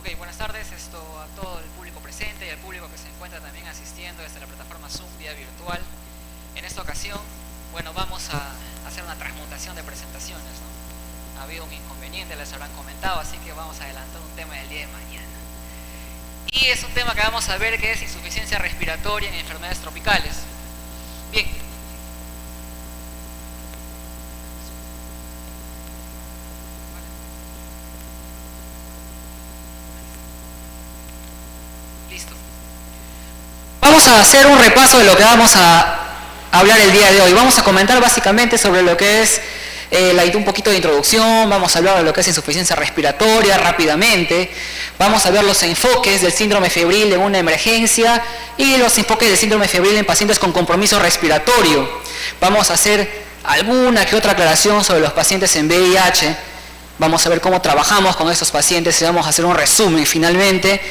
Ok, buenas tardes a todo el público presente y al público que se encuentra también asistiendo desde la plataforma Zoom vía virtual. En esta ocasión, bueno, vamos a hacer una transmutación de presentaciones, ¿no? Ha habido un inconveniente, les habrán comentado, así que vamos a adelantar un tema del día de mañana. Y es un tema que vamos a ver, que es insuficiencia respiratoria en enfermedades tropicales. Bien. Listo. Vamos a hacer un repaso de lo que vamos a hablar el día de hoy. Vamos a comentar básicamente sobre lo que es un poquito de introducción, vamos a hablar de lo que es insuficiencia respiratoria rápidamente, vamos a ver los enfoques del síndrome febril en una emergencia y los enfoques del síndrome febril en pacientes con compromiso respiratorio. Vamos a hacer alguna que otra aclaración sobre los pacientes en VIH, vamos a ver cómo trabajamos con estos pacientes y vamos a hacer un resumen finalmente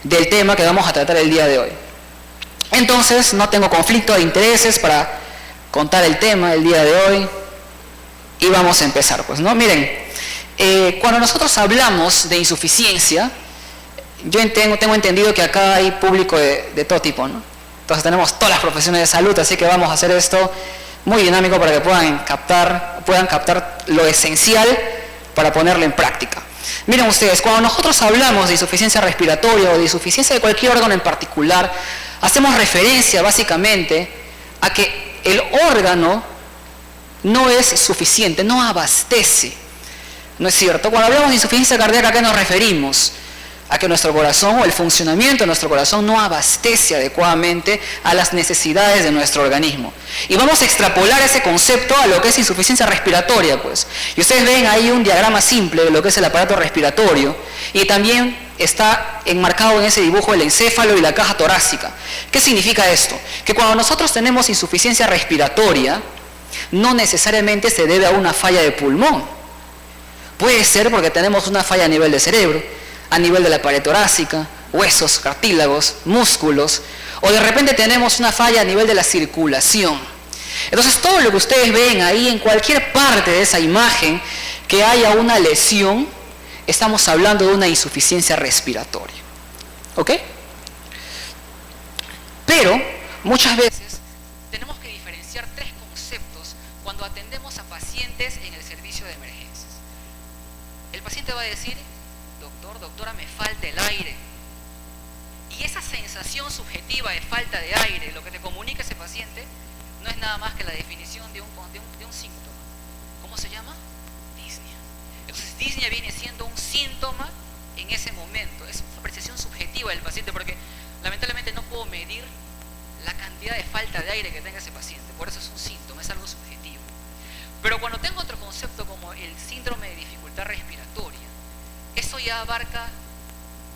del tema que vamos a tratar el día de hoy. Entonces, no tengo conflicto de intereses para contar el tema del día de hoy y vamos a empezar, pues, ¿no? Miren, cuando nosotros hablamos de insuficiencia, yo tengo entendido que acá hay público de todo tipo, ¿no? Entonces tenemos todas las profesiones de salud, así que vamos a hacer esto muy dinámico para que puedan captar lo esencial para ponerlo en práctica. Miren ustedes, cuando nosotros hablamos de insuficiencia respiratoria o de insuficiencia de cualquier órgano en particular, hacemos referencia básicamente a que el órgano no es suficiente, no abastece. ¿No es cierto? Cuando hablamos de insuficiencia cardíaca, ¿a qué nos referimos? A que nuestro corazón o el funcionamiento de nuestro corazón no abastece adecuadamente a las necesidades de nuestro organismo. Y vamos a extrapolar ese concepto a lo que es insuficiencia respiratoria, pues. Y ustedes ven ahí un diagrama simple de lo que es el aparato respiratorio y también está enmarcado en ese dibujo el encéfalo y la caja torácica. ¿Qué significa esto? Que cuando nosotros tenemos insuficiencia respiratoria, no necesariamente se debe a una falla de pulmón. Puede ser porque tenemos una falla a nivel de cerebro, a nivel de la pared torácica, huesos, cartílagos, músculos, o de repente tenemos una falla a nivel de la circulación. Entonces, todo lo que ustedes ven ahí, en cualquier parte de esa imagen, que haya una lesión, estamos hablando de una insuficiencia respiratoria. ¿Ok? Pero, muchas veces, tenemos que diferenciar tres conceptos cuando atendemos a pacientes en el servicio de emergencias. El paciente va a decir: doctora, me falta el aire. Y esa sensación subjetiva de falta de aire, lo que te comunica ese paciente, no es nada más que la definición de un síntoma. ¿Cómo se llama? Disnea. Entonces, disnea viene siendo un síntoma en ese momento. Es una percepción subjetiva del paciente, porque lamentablemente no puedo medir la cantidad de falta de aire que tenga ese paciente. Por eso es un síntoma, es algo subjetivo. Pero cuando tengo otro concepto como el síndrome de dificultad respiratoria, eso ya abarca,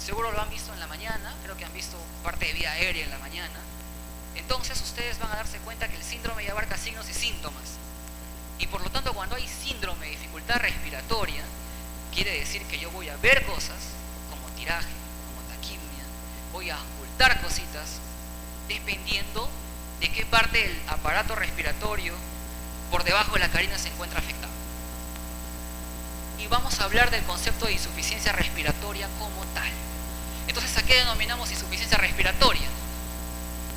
seguro lo han visto en la mañana, creo que han visto parte de vía aérea en la mañana. Entonces ustedes van a darse cuenta que el síndrome ya abarca signos y síntomas. Y por lo tanto, cuando hay síndrome de dificultad respiratoria, quiere decir que yo voy a ver cosas como tiraje, como taquimia, voy a ocultar cositas, dependiendo de qué parte del aparato respiratorio por debajo de la carina se encuentra afectada. Y vamos a hablar del concepto de insuficiencia respiratoria como tal. Entonces, ¿a qué denominamos insuficiencia respiratoria?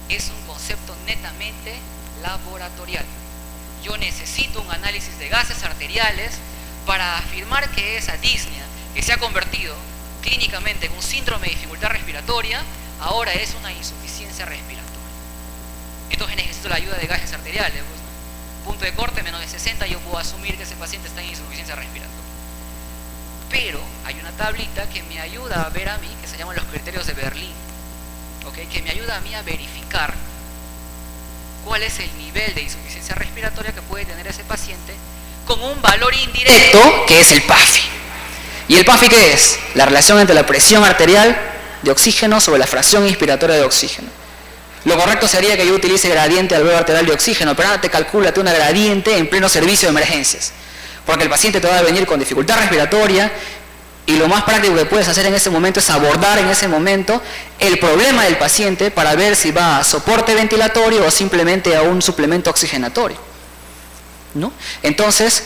Es un concepto netamente laboratorial. Yo necesito un análisis de gases arteriales para afirmar que esa disnea, que se ha convertido clínicamente en un síndrome de dificultad respiratoria, ahora es una insuficiencia respiratoria. Entonces necesito la ayuda de gases arteriales, pues, ¿no? Punto de corte menos de 60, yo puedo asumir que ese paciente está en insuficiencia respiratoria. Pero hay una tablita que me ayuda a ver a mí, que se llaman los criterios de Berlín, ¿okay? Que me ayuda a mí a verificar cuál es el nivel de insuficiencia respiratoria que puede tener ese paciente con un valor indirecto, que es el PAFI. ¿Y el PAFI qué es? La relación entre la presión arterial de oxígeno sobre la fracción inspiratoria de oxígeno. Lo correcto sería que yo utilice gradiente alveolo arterial de oxígeno, pero ahora calcúlate una gradiente en pleno servicio de emergencias. Porque el paciente te va a venir con dificultad respiratoria y lo más práctico que puedes hacer en ese momento es abordar en ese momento el problema del paciente para ver si va a soporte ventilatorio o simplemente a un suplemento oxigenatorio, ¿no? Entonces,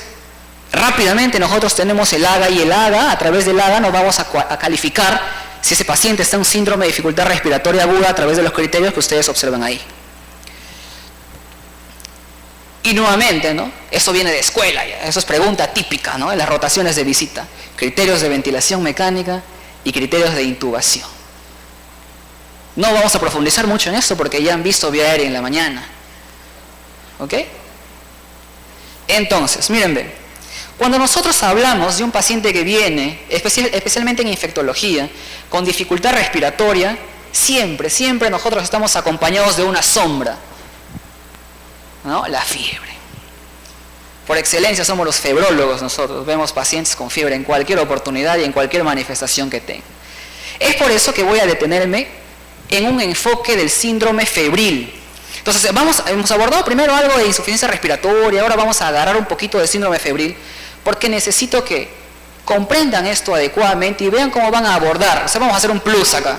rápidamente nosotros tenemos el AGA y el AGA, a través del AGA nos vamos a calificar si ese paciente está en un síndrome de dificultad respiratoria aguda a través de los criterios que ustedes observan ahí. Y nuevamente, ¿no? Eso viene de escuela, ya. Eso es pregunta típica, ¿no? En las rotaciones de visita. Criterios de ventilación mecánica y criterios de intubación. No vamos a profundizar mucho en esto porque ya han visto vía aérea en la mañana. ¿Ok? Entonces, miren, ven. Cuando nosotros hablamos de un paciente que viene, especialmente en infectología, con dificultad respiratoria, siempre nosotros estamos acompañados de una sombra, ¿no? La fiebre. Por excelencia somos los febrólogos nosotros, vemos pacientes con fiebre en cualquier oportunidad y en cualquier manifestación que tengan. Es por eso que voy a detenerme en un enfoque del síndrome febril. Entonces, hemos abordado primero algo de insuficiencia respiratoria, ahora vamos a agarrar un poquito de síndrome febril, porque necesito que comprendan esto adecuadamente y vean cómo van a abordar. O sea, vamos a hacer un plus acá.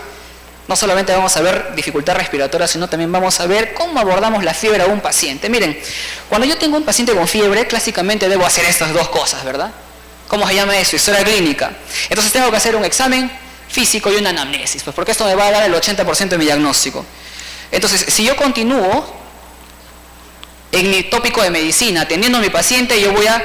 No solamente vamos a ver dificultad respiratoria, sino también vamos a ver cómo abordamos la fiebre a un paciente. Miren, cuando yo tengo un paciente con fiebre, clásicamente debo hacer estas dos cosas, ¿verdad? ¿Cómo se llama eso? Historia clínica. Entonces tengo que hacer un examen físico y una anamnesis, pues porque esto me va a dar el 80% de mi diagnóstico. Entonces, si yo continúo en mi tópico de medicina, atendiendo a mi paciente, yo voy a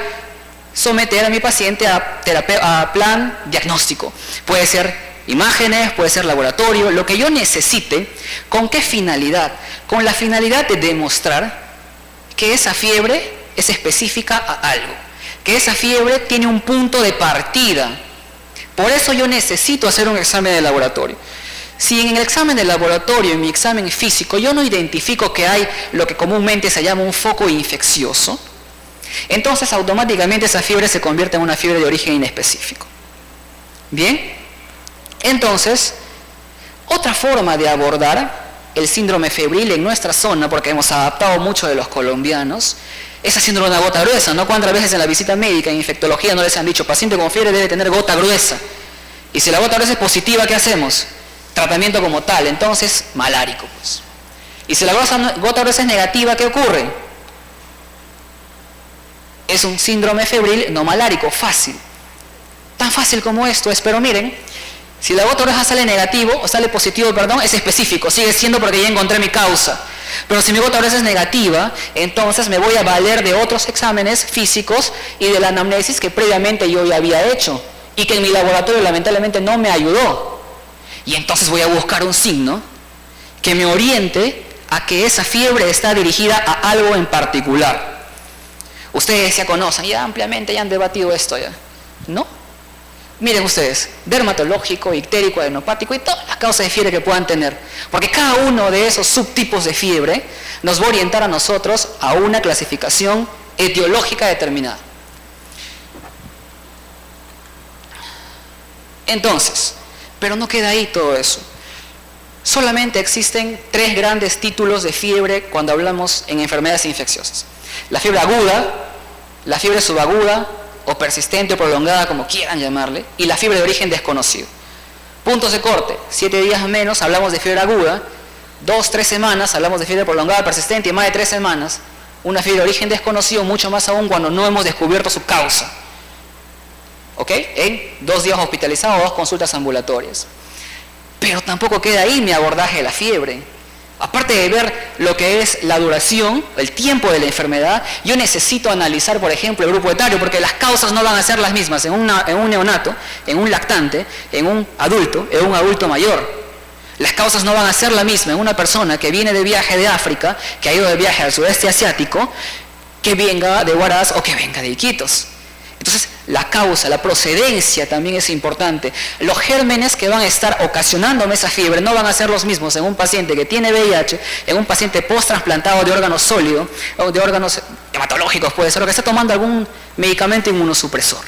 someter a mi paciente a plan diagnóstico. Puede ser imágenes, puede ser laboratorio, lo que yo necesite. ¿Con qué finalidad? Con la finalidad de demostrar que esa fiebre es específica a algo, que esa fiebre tiene un punto de partida. Por eso yo necesito hacer un examen de laboratorio. Si en el examen de laboratorio, en mi examen físico, yo no identifico que hay lo que comúnmente se llama un foco infeccioso, entonces automáticamente esa fiebre se convierte en una fiebre de origen inespecífico. ¿Bien? Entonces, otra forma de abordar el síndrome febril en nuestra zona, porque hemos adaptado mucho de los colombianos, es haciendo una gota gruesa, ¿no? ¿Cuántas veces en la visita médica, en infectología, no les han dicho, paciente con fiebre debe tener gota gruesa? Y si la gota gruesa es positiva, ¿qué hacemos? Tratamiento como tal, entonces malárico, pues. Y si la gota gruesa es negativa, ¿qué ocurre? Es un síndrome febril no malárico, fácil. Tan fácil como esto es, pero miren, si la gota gruesa sale negativo, o sale positivo, perdón, es específico, sigue siendo porque ya encontré mi causa. Pero si mi gota gruesa es negativa, entonces me voy a valer de otros exámenes físicos y de la anamnesis que previamente yo ya había hecho y que en mi laboratorio lamentablemente no me ayudó. Y entonces voy a buscar un signo que me oriente a que esa fiebre está dirigida a algo en particular. Ustedes ya conocen, ya ampliamente ya han debatido esto ya, ¿no? Miren ustedes, dermatológico, ictérico, adenopático y todas las causas de fiebre que puedan tener. Porque cada uno de esos subtipos de fiebre nos va a orientar a nosotros a una clasificación etiológica determinada. Entonces, pero no queda ahí todo eso. Solamente existen 3 grandes títulos de fiebre cuando hablamos en enfermedades infecciosas. La fiebre aguda, la fiebre subaguda, o persistente o prolongada, como quieran llamarle, y la fiebre de origen desconocido. Puntos de corte, 7 días menos hablamos de fiebre aguda, 2-3 semanas hablamos de fiebre prolongada persistente, y más de 3 semanas una fiebre de origen desconocido, mucho más aún cuando no hemos descubierto su causa. ¿Ok? En 2 días hospitalizados o 2 consultas ambulatorias. Pero tampoco queda ahí mi abordaje de la fiebre. Aparte de ver lo que es la duración, el tiempo de la enfermedad, yo necesito analizar, por ejemplo, el grupo etario, porque las causas no van a ser las mismas en un neonato, en un lactante, en un adulto mayor. Las causas no van a ser la misma en una persona que viene de viaje de África, que ha ido de viaje al sudeste asiático, que venga de Huaraz o que venga de Iquitos. Entonces, la causa, la procedencia también es importante. Los gérmenes que van a estar ocasionándome esa fiebre no van a ser los mismos en un paciente que tiene VIH, en un paciente post-trasplantado de órganos sólidos, o de órganos hematológicos puede ser, o que está tomando algún medicamento inmunosupresor.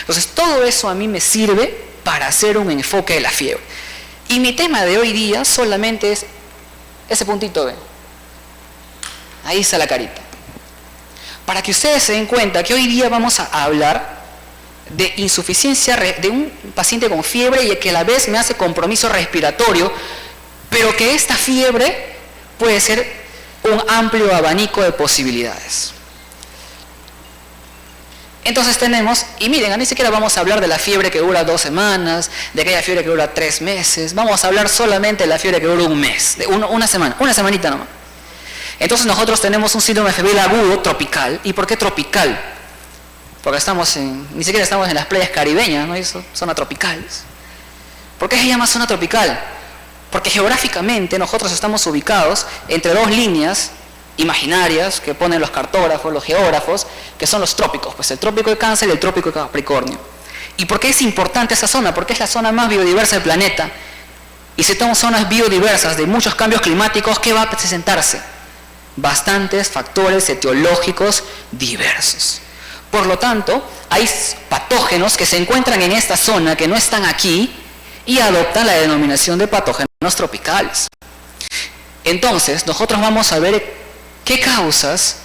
Entonces, todo eso a mí me sirve para hacer un enfoque de la fiebre. Y mi tema de hoy día solamente es ese puntito, ¿ven? Ahí está la carita. Para que ustedes se den cuenta que hoy día vamos a hablar de insuficiencia, de un paciente con fiebre y que a la vez me hace compromiso respiratorio, pero que esta fiebre puede ser un amplio abanico de posibilidades. Entonces tenemos, y miren, ni siquiera vamos a hablar de la fiebre que dura 2 semanas, de aquella fiebre que dura 3 meses, vamos a hablar solamente de la fiebre que dura un mes, de una semana, una semanita nomás. Entonces nosotros tenemos un síndrome febril agudo tropical. ¿Y por qué tropical? Porque ni siquiera estamos en las playas caribeñas, ¿no? Eso, zona tropicales. ¿Por qué se llama zona tropical? Porque geográficamente nosotros estamos ubicados entre 2 líneas imaginarias que ponen los cartógrafos, los geógrafos, que son los trópicos, pues el trópico de Cáncer y el trópico de Capricornio. ¿Y por qué es importante esa zona? Porque es la zona más biodiversa del planeta. Y si tenemos zonas biodiversas de muchos cambios climáticos, ¿qué va a presentarse? Bastantes factores etiológicos diversos. Por lo tanto, hay patógenos que se encuentran en esta zona que no están aquí y adoptan la denominación de patógenos tropicales. Entonces, nosotros vamos a ver qué causa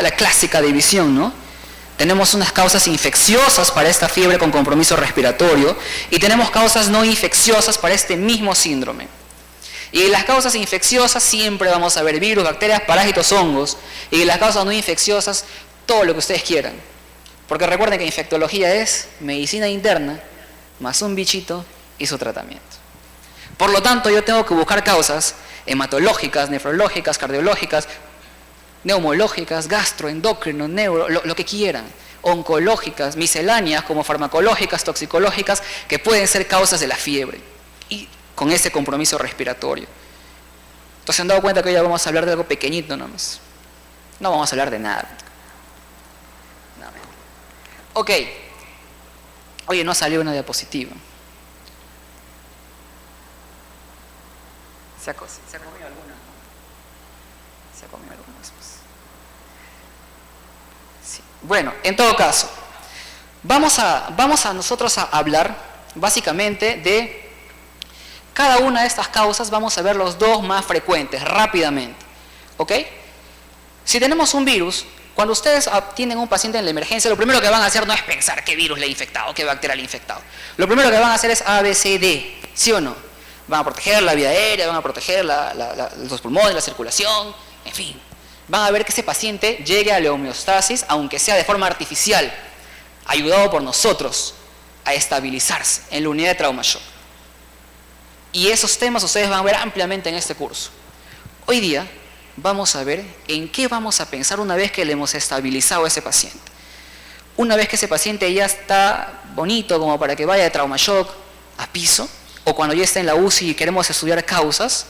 la clásica división, ¿no? Tenemos unas causas infecciosas para esta fiebre con compromiso respiratorio y tenemos causas no infecciosas para este mismo síndrome. Y en las causas infecciosas siempre vamos a ver virus, bacterias, parásitos, hongos. Y en las causas no infecciosas, todo lo que ustedes quieran. Porque recuerden que infectología es medicina interna más un bichito y su tratamiento. Por lo tanto, yo tengo que buscar causas hematológicas, nefrológicas, cardiológicas, neumológicas, gastroendocrino, neuro, lo que quieran, oncológicas, misceláneas como farmacológicas, toxicológicas, que pueden ser causas de la fiebre y con ese compromiso respiratorio. Entonces, ¿se han dado cuenta que hoy ya vamos a hablar de algo pequeñito nomás? No vamos a hablar de nada. No. Ok. Oye, no salió una diapositiva. ¿Se ha comido alguna? ¿Se ha comido alguna después? Sí. Bueno, en todo caso, vamos a nosotros a hablar básicamente de cada una de estas causas. Vamos a ver los 2 más frecuentes rápidamente. ¿Ok? Si tenemos un virus, cuando ustedes atienden a un paciente en la emergencia, lo primero que van a hacer no es pensar qué virus le ha infectado, qué bacteria le ha infectado. Lo primero que van a hacer es A, B, C, D, ¿sí o no? Van a proteger la vía aérea, van a proteger los pulmones, la circulación, en fin. Van a ver que ese paciente llegue a la homeostasis, aunque sea de forma artificial, ayudado por nosotros a estabilizarse en la unidad de trauma shock. Y esos temas ustedes van a ver ampliamente en este curso. Hoy día vamos a ver en qué vamos a pensar una vez que le hemos estabilizado a ese paciente. Una vez que ese paciente ya está bonito como para que vaya de trauma shock a piso, o cuando ya está en la UCI y queremos estudiar causas,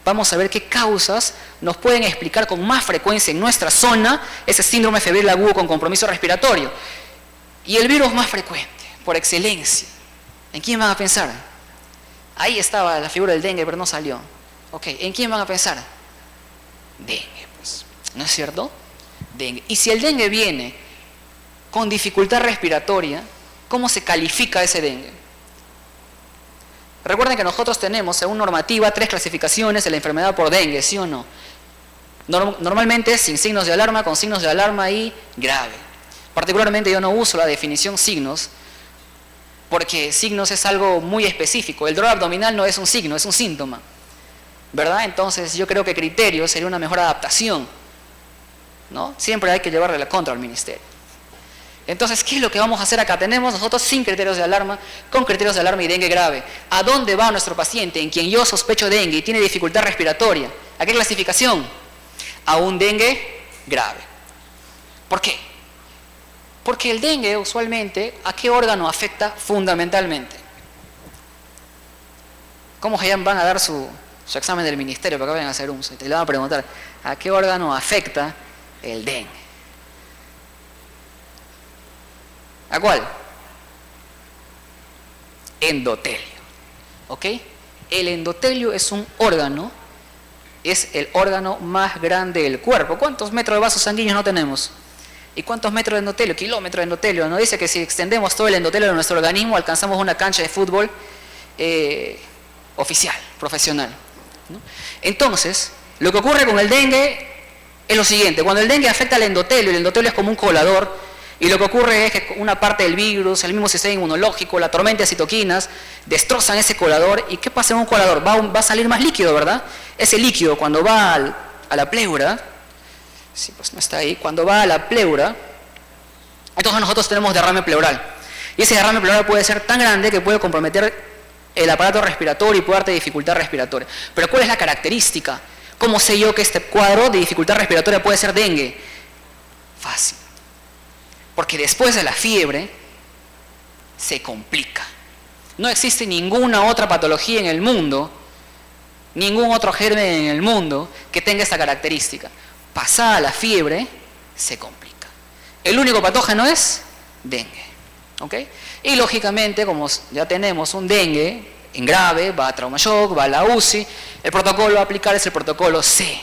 vamos a ver qué causas nos pueden explicar con más frecuencia en nuestra zona ese síndrome febril agudo con compromiso respiratorio. Y el virus más frecuente, por excelencia, ¿en quién van a pensar? Ahí estaba la figura del dengue, pero no salió. Ok, ¿en quién van a pensar? Dengue, pues. ¿No es cierto? Dengue. Y si el dengue viene con dificultad respiratoria, ¿cómo se califica ese dengue? Recuerden que nosotros tenemos, según normativa, 3 clasificaciones de la enfermedad por dengue, ¿sí o no? Normalmente sin signos de alarma, con signos de alarma y grave. Particularmente yo no uso la definición signos, porque signos es algo muy específico. El dolor abdominal no es un signo, es un síntoma, ¿verdad? Entonces yo creo que criterio sería una mejor adaptación, ¿no? Siempre hay que llevarle la contra al ministerio. Entonces, ¿qué es lo que vamos a hacer acá? Tenemos nosotros sin criterios de alarma, con criterios de alarma y dengue grave. ¿A dónde va nuestro paciente en quien yo sospecho dengue y tiene dificultad respiratoria? ¿A qué clasificación? A un dengue grave. ¿Por qué? Porque el dengue usualmente, ¿a qué órgano afecta fundamentalmente? ¿Cómo van a dar su examen del ministerio para que vayan a hacer y te le van a preguntar ¿a qué órgano afecta el dengue? ¿A cuál? Endotelio. ¿Ok? El endotelio es un órgano, es el órgano más grande del cuerpo. ¿Cuántos metros de vasos sanguíneos no tenemos? ¿Y cuántos metros de endotelio? Kilómetros de endotelio. Nos dice que si extendemos todo el endotelio de nuestro organismo, alcanzamos una cancha de fútbol oficial, profesional, ¿no? Entonces, lo que ocurre con el dengue es lo siguiente. Cuando el dengue afecta al endotelio, el endotelio es como un colador. Y lo que ocurre es que una parte del virus, el mismo sistema inmunológico, la tormenta de citoquinas, destrozan ese colador. ¿Y qué pasa en un colador? Va a salir más líquido, ¿verdad? Ese líquido cuando va a la pleura, sí, pues no está ahí, cuando va a la pleura, Entonces nosotros tenemos derrame pleural. Y ese derrame pleural puede ser tan grande que puede comprometer el aparato respiratorio y puede darte dificultad respiratoria. Pero ¿cuál es la característica? ¿Cómo sé yo que este cuadro de dificultad respiratoria puede ser dengue? Fácil. Porque después de la fiebre se complica. No existe ninguna otra patología en el mundo, ningún otro germen en el mundo que tenga esta característica. Pasada la fiebre se complica. El único patógeno es dengue. ¿Ok? Y lógicamente, como ya tenemos un dengue en grave, va a trauma shock, va a la UCI, el protocolo a aplicar es el protocolo C.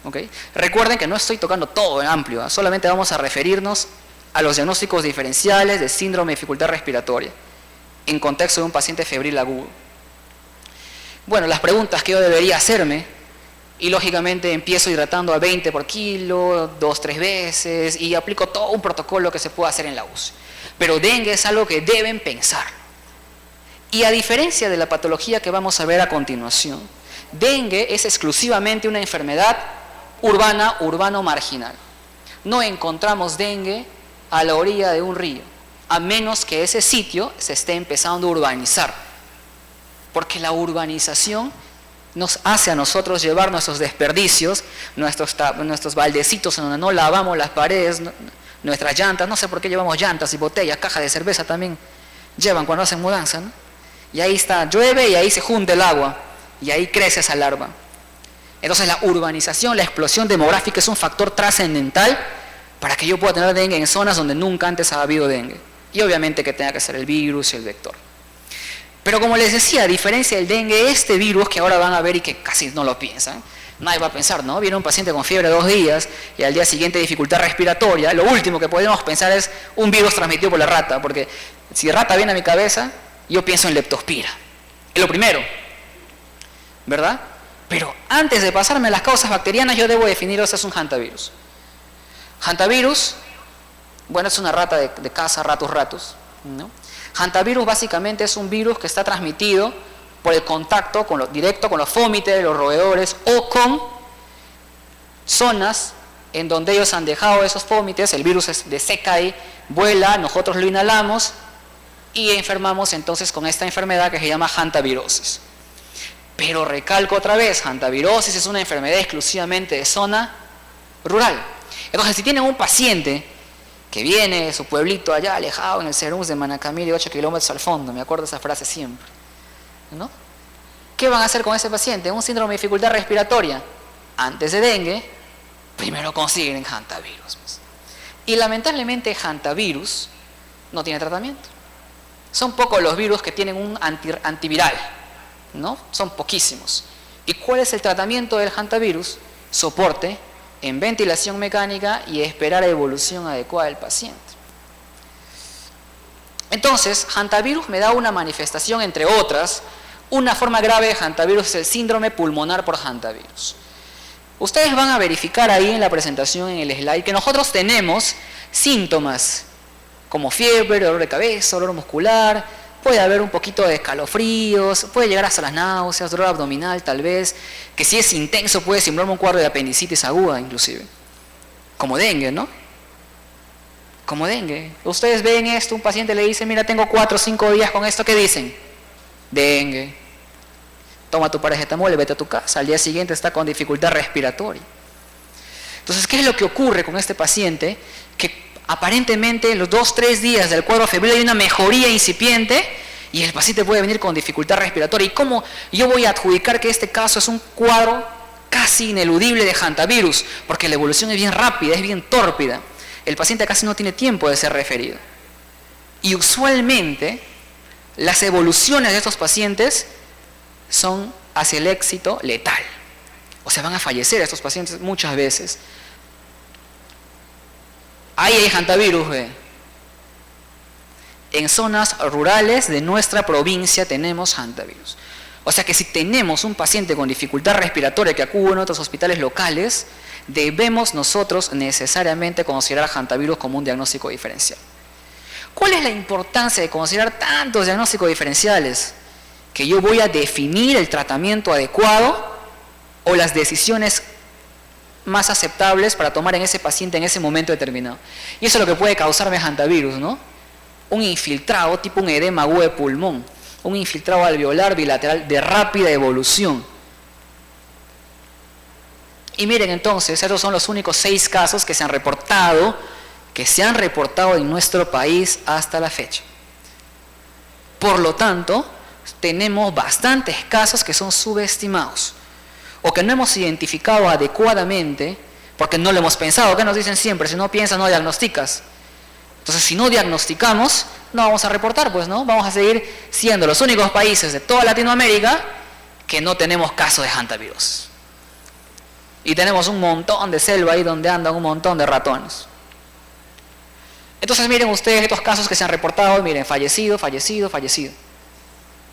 ¿Ok? Recuerden que no estoy tocando todo en amplio, solamente vamos a referirnos a los diagnósticos diferenciales de síndrome de dificultad respiratoria en contexto de un paciente febril agudo. Bueno, las preguntas que yo debería hacerme, y lógicamente empiezo hidratando a 20 por kilo, 2-3 veces, y aplico todo un protocolo que se puede hacer en la UCI. Pero dengue es algo que deben pensar. Y a diferencia de la patología que vamos a ver a continuación, dengue es exclusivamente una enfermedad urbana, urbano-marginal. No encontramos dengue a la orilla de un río, a menos que ese sitio se esté empezando a urbanizar. Porque la urbanización nos hace a nosotros llevar nuestros desperdicios, nuestros baldecitos en donde no lavamos las paredes, nuestras llantas, no sé por qué llevamos llantas y botellas, cajas de cerveza también llevan cuando hacen mudanza, ¿no? Y ahí está, llueve y ahí se junta el agua y ahí crece esa larva. Entonces la urbanización, la explosión demográfica es un factor trascendental para que yo pueda tener dengue en zonas donde nunca antes ha habido dengue. Y obviamente que tenga que ser el virus y el vector. Pero como les decía, a diferencia del dengue, este virus que ahora van a ver y que casi no lo piensan, nadie va a pensar, ¿no? Viene un paciente con fiebre 2 días y al día siguiente dificultad respiratoria, lo último que podemos pensar es un virus transmitido por la rata, porque si rata viene a mi cabeza, yo pienso en leptospira. Es lo primero, ¿verdad? Pero antes de pasarme a las causas bacterianas, yo debo definir si es un hantavirus. Hantavirus, bueno, es una rata de casa, ratus, ¿no? Hantavirus básicamente es un virus que está transmitido por el contacto directo con los fómites de los roedores o con zonas en donde ellos han dejado esos fómites, el virus es de seca ahí, vuela, nosotros lo inhalamos y enfermamos entonces con esta enfermedad que se llama hantavirosis. Pero recalco otra vez, hantavirosis es una enfermedad exclusivamente de zona rural. Entonces, si tienen un paciente que viene de su pueblito allá alejado en el Cerús de Manacamiri, 8 kilómetros al fondo, me acuerdo esa frase siempre, ¿no? ¿Qué van a hacer con ese paciente? Un síndrome de dificultad respiratoria. Antes de dengue, primero consiguen hantavirus. Y lamentablemente hantavirus no tiene tratamiento. Son pocos los virus que tienen un antiviral, ¿no? Son poquísimos. ¿Y cuál es el tratamiento del hantavirus? Soporte en ventilación mecánica y esperar la evolución adecuada del paciente. Entonces, hantavirus me da una manifestación, entre otras. Una forma grave de hantavirus es el síndrome pulmonar por hantavirus. Ustedes van a verificar ahí en la presentación, en el slide, que nosotros tenemos síntomas como fiebre, dolor de cabeza, dolor muscular, puede haber un poquito de escalofríos, puede llegar hasta las náuseas, dolor abdominal tal vez, que si es intenso puede simular un cuadro de apendicitis aguda inclusive, como dengue, ¿no? Como dengue. Ustedes ven esto, un paciente le dice, mira, tengo 4 o 5 días con esto, ¿qué dicen? Dengue. Toma tu paracetamol y vete a tu casa, al día siguiente está con dificultad respiratoria. Entonces, ¿qué es lo que ocurre con este paciente? Que aparentemente en los 2-3 días del cuadro febril hay una mejoría incipiente y el paciente puede venir con dificultad respiratoria. ¿Y cómo yo voy a adjudicar que este caso es un cuadro casi ineludible de hantavirus? Porque la evolución es bien rápida, es bien tórpida. El paciente casi no tiene tiempo de ser referido. Y usualmente las evoluciones de estos pacientes son hacia el éxito letal. O sea, van a fallecer estos pacientes muchas veces. Ahí hay hantavirus, ¿ve? En zonas rurales de nuestra provincia tenemos hantavirus. O sea que si tenemos un paciente con dificultad respiratoria que acude en otros hospitales locales, debemos nosotros necesariamente considerar hantavirus como un diagnóstico diferencial. ¿Cuál es la importancia de considerar tantos diagnósticos diferenciales? Que yo voy a definir el tratamiento adecuado o las decisiones más aceptables para tomar en ese paciente en ese momento determinado. Y eso es lo que puede causarme hantavirus, ¿no? Un infiltrado tipo un edema agudo de pulmón, un infiltrado alveolar bilateral de rápida evolución. Y miren entonces, estos son los únicos 6 casos que se han reportado en nuestro país hasta la fecha. Por lo tanto, tenemos bastantes casos que son subestimados o que no hemos identificado adecuadamente porque no lo hemos pensado. ¿Qué nos dicen siempre? Si no piensas, no diagnosticas. Entonces, si no diagnosticamos, no vamos a reportar, pues, ¿no? Vamos a seguir siendo los únicos países de toda Latinoamérica que no tenemos casos de hantavirus. Y tenemos un montón de selva ahí donde andan un montón de ratones. Entonces miren ustedes estos casos que se han reportado, miren, fallecido.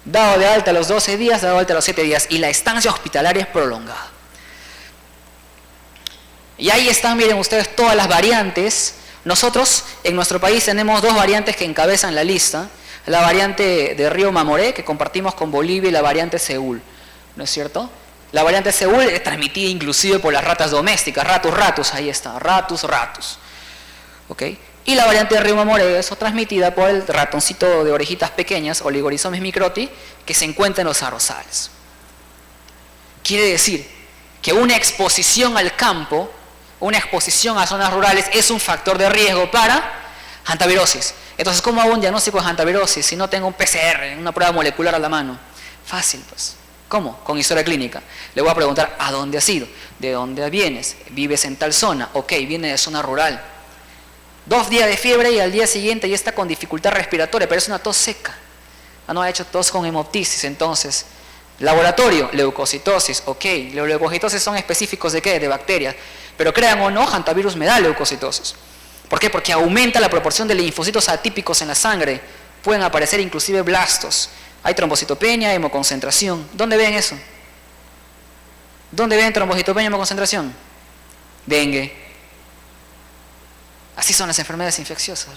Dado de alta a los 12 días, dado de alta a los 7 días y la estancia hospitalaria es prolongada. Y ahí están, miren ustedes, todas las variantes. Nosotros en nuestro país tenemos 2 variantes que encabezan la lista. La variante de Río Mamoré, que compartimos con Bolivia, y la variante Seúl, ¿no es cierto? La variante Seúl es transmitida inclusive por las ratas domésticas, ratus, ahí está, ratus. ¿Ok? Y la variante de Río Mamoré es transmitida por el ratoncito de orejitas pequeñas, Oligorhizomes microti, que se encuentra en los arrozales. Quiere decir que una exposición al campo, una exposición a zonas rurales es un factor de riesgo para hantavirosis. Entonces, ¿cómo hago un diagnóstico de hantavirosis si no tengo un PCR, una prueba molecular a la mano? Fácil, pues. ¿Cómo? Con historia clínica. Le voy a preguntar, ¿a dónde has ido? ¿De dónde vienes? ¿Vives en tal zona? Ok, viene de zona rural. 2 días de fiebre y al día siguiente ya está con dificultad respiratoria, pero es una tos seca. No ha hecho tos con hemoptisis. Entonces, laboratorio, leucocitosis. Ok, los leucocitosis son específicos ¿de qué? De bacterias. Pero crean o no, hantavirus me da leucocitosis. ¿Por qué? Porque aumenta la proporción de linfocitos atípicos en la sangre. Pueden aparecer inclusive blastos. Hay trombocitopenia, hemoconcentración. ¿Dónde ven eso? ¿Dónde ven trombocitopenia y hemoconcentración? Dengue. Así son las enfermedades infecciosas.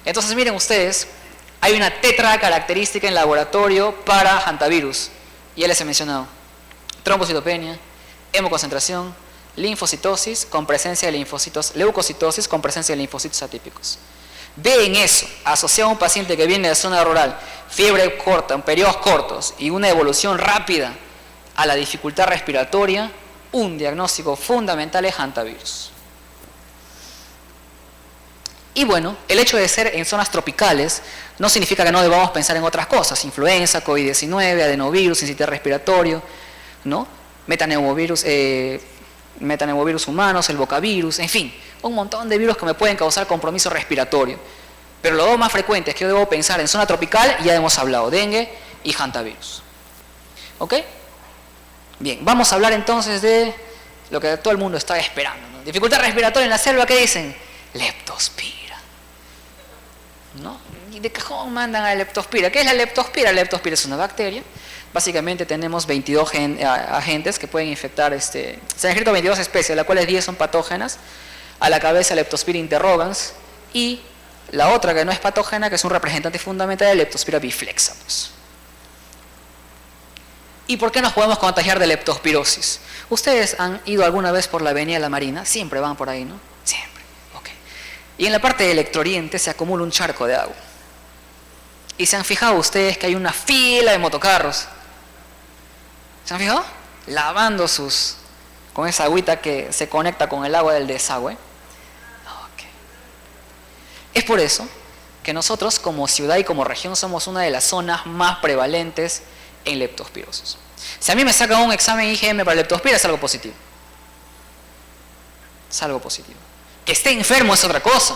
Entonces miren ustedes, hay una tetra característica en laboratorio para hantavirus. Ya les he mencionado. Trombocitopenia, hemoconcentración, linfocitosis con presencia de linfocitos, leucocitosis con presencia de linfocitos atípicos. Ven eso, asociado a un paciente que viene de zona rural, fiebre corta, en periodos cortos y una evolución rápida a la dificultad respiratoria, un diagnóstico fundamental es hantavirus. Y bueno, el hecho de ser en zonas tropicales no significa que no debamos pensar en otras cosas, influenza, COVID-19, adenovirus, sincitial respiratorio, ¿no? Metaneumovirus humanos, el bocavirus, en fin, un montón de virus que me pueden causar compromiso respiratorio. Pero lo más frecuente es que yo debo pensar en zona tropical, y ya hemos hablado, dengue y hantavirus. ¿Ok? Bien, vamos a hablar entonces de lo que todo el mundo está esperando, ¿no? Dificultad respiratoria en la selva, ¿qué dicen? Leptospira. ¿No? Y de cajón mandan a la leptospira. ¿Qué es la leptospira? La leptospira es una bacteria. Básicamente tenemos 22 agentes que pueden infectar, se han escrito 22 especies, de las cuales 10 son patógenas. A la cabeza Leptospira interrogans, y la otra que no es patógena, que es un representante fundamental de Leptospira biflexa. Pues. ¿Y por qué nos podemos contagiar de leptospirosis? ¿Ustedes han ido alguna vez por la avenida La Marina? Siempre van por ahí, ¿no? Siempre. Okay. Y en la parte del electrooriente se acumula un charco de agua. ¿Y se han fijado ustedes que hay una fila de motocarros? ¿Se han fijado? Lavando con esa agüita que se conecta con el agua del desagüe. Okay. Es por eso que nosotros como ciudad y como región somos una de las zonas más prevalentes en leptospirosis. Si a mí me sacan un examen IgM para leptospira es algo positivo. Es algo positivo. Que esté enfermo es otra cosa.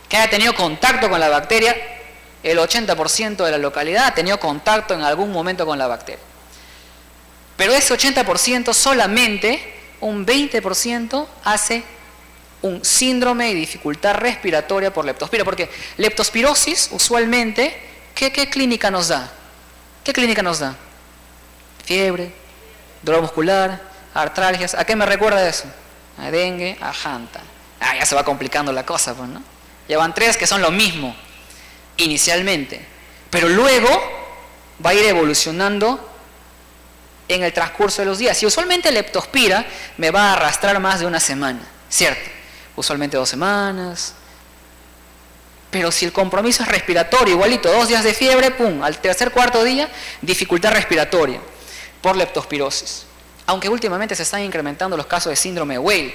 Que haya tenido contacto con la bacteria, el 80% de la localidad ha tenido contacto en algún momento con la bacteria. Pero ese 80% solamente un 20% hace un síndrome de dificultad respiratoria por leptospira. Porque leptospirosis usualmente, ¿qué clínica nos da? ¿Qué clínica nos da? Fiebre, dolor muscular, artralgias. ¿A qué me recuerda eso? A dengue, a hanta. Ya se va complicando la cosa, pues, ¿no? Ya van 3 que son lo mismo inicialmente. Pero luego va a ir evolucionando en el transcurso de los días. Y usualmente leptospira me va a arrastrar más de una semana, ¿cierto? Usualmente 2 semanas. Pero si el compromiso es respiratorio, igualito, 2 días de fiebre, pum, al tercer, cuarto día, dificultad respiratoria por leptospirosis. Aunque últimamente se están incrementando los casos de síndrome de Weil.